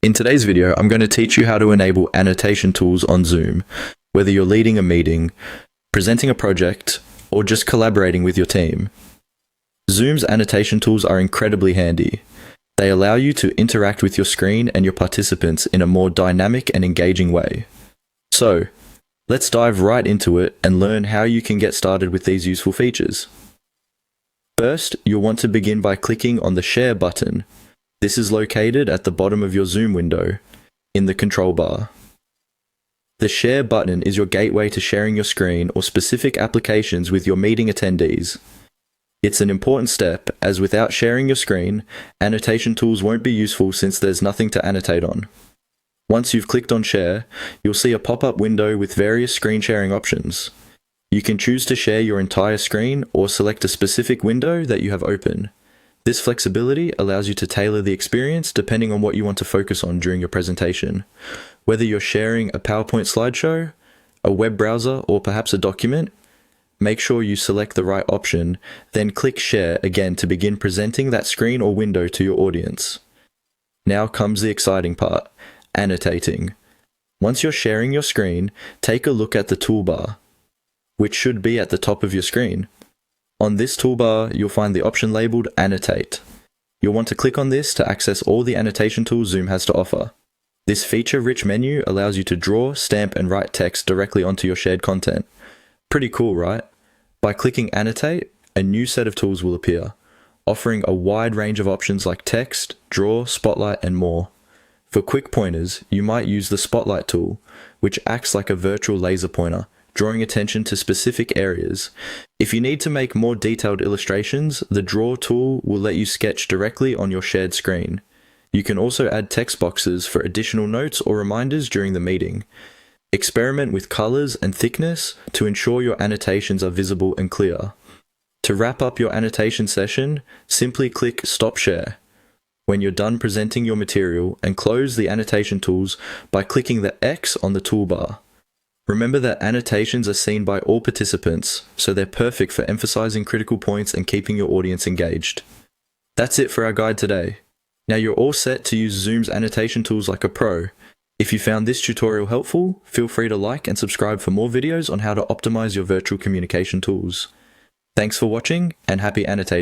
In today's video, I'm going to teach you how to enable annotation tools on Zoom, whether you're leading a meeting, presenting a project, or just collaborating with your team. Zoom's annotation tools are incredibly handy. They allow you to interact with your screen and your participants in a more dynamic and engaging way. So, let's dive right into it and learn how you can get started with these useful features. First, you'll want to begin by clicking on the Share button. This is located at the bottom of your Zoom window, in the control bar. The Share button is your gateway to sharing your screen or specific applications with your meeting attendees. It's an important step, as without sharing your screen, annotation tools won't be useful since there's nothing to annotate on. Once you've clicked on Share, you'll see a pop-up window with various screen sharing options. You can choose to share your entire screen or select a specific window that you have open. This flexibility allows you to tailor the experience depending on what you want to focus on during your presentation. Whether you're sharing a PowerPoint slideshow, a web browser, or perhaps a document, make sure you select the right option, then click Share again to begin presenting that screen or window to your audience. Now comes the exciting part, annotating. Once you're sharing your screen, take a look at the toolbar, which should be at the top of your screen. On this toolbar, you'll find the option labeled Annotate. You'll want to click on this to access all the annotation tools Zoom has to offer. This feature-rich menu allows you to draw, stamp, and write text directly onto your shared content. Pretty cool, right? By clicking Annotate, a new set of tools will appear, offering a wide range of options like text, draw, spotlight, and more. For quick pointers, you might use the Spotlight tool, which acts like a virtual laser pointer, drawing attention to specific areas. If you need to make more detailed illustrations, the Draw tool will let you sketch directly on your shared screen. You can also add text boxes for additional notes or reminders during the meeting. Experiment with colors and thickness to ensure your annotations are visible and clear. To wrap up your annotation session, simply click Stop Share when you're done presenting your material and close the annotation tools by clicking the X on the toolbar. Remember that annotations are seen by all participants, so they're perfect for emphasizing critical points and keeping your audience engaged. That's it for our guide today. Now you're all set to use Zoom's annotation tools like a pro. If you found this tutorial helpful, feel free to like and subscribe for more videos on how to optimize your virtual communication tools. Thanks for watching, and happy annotating!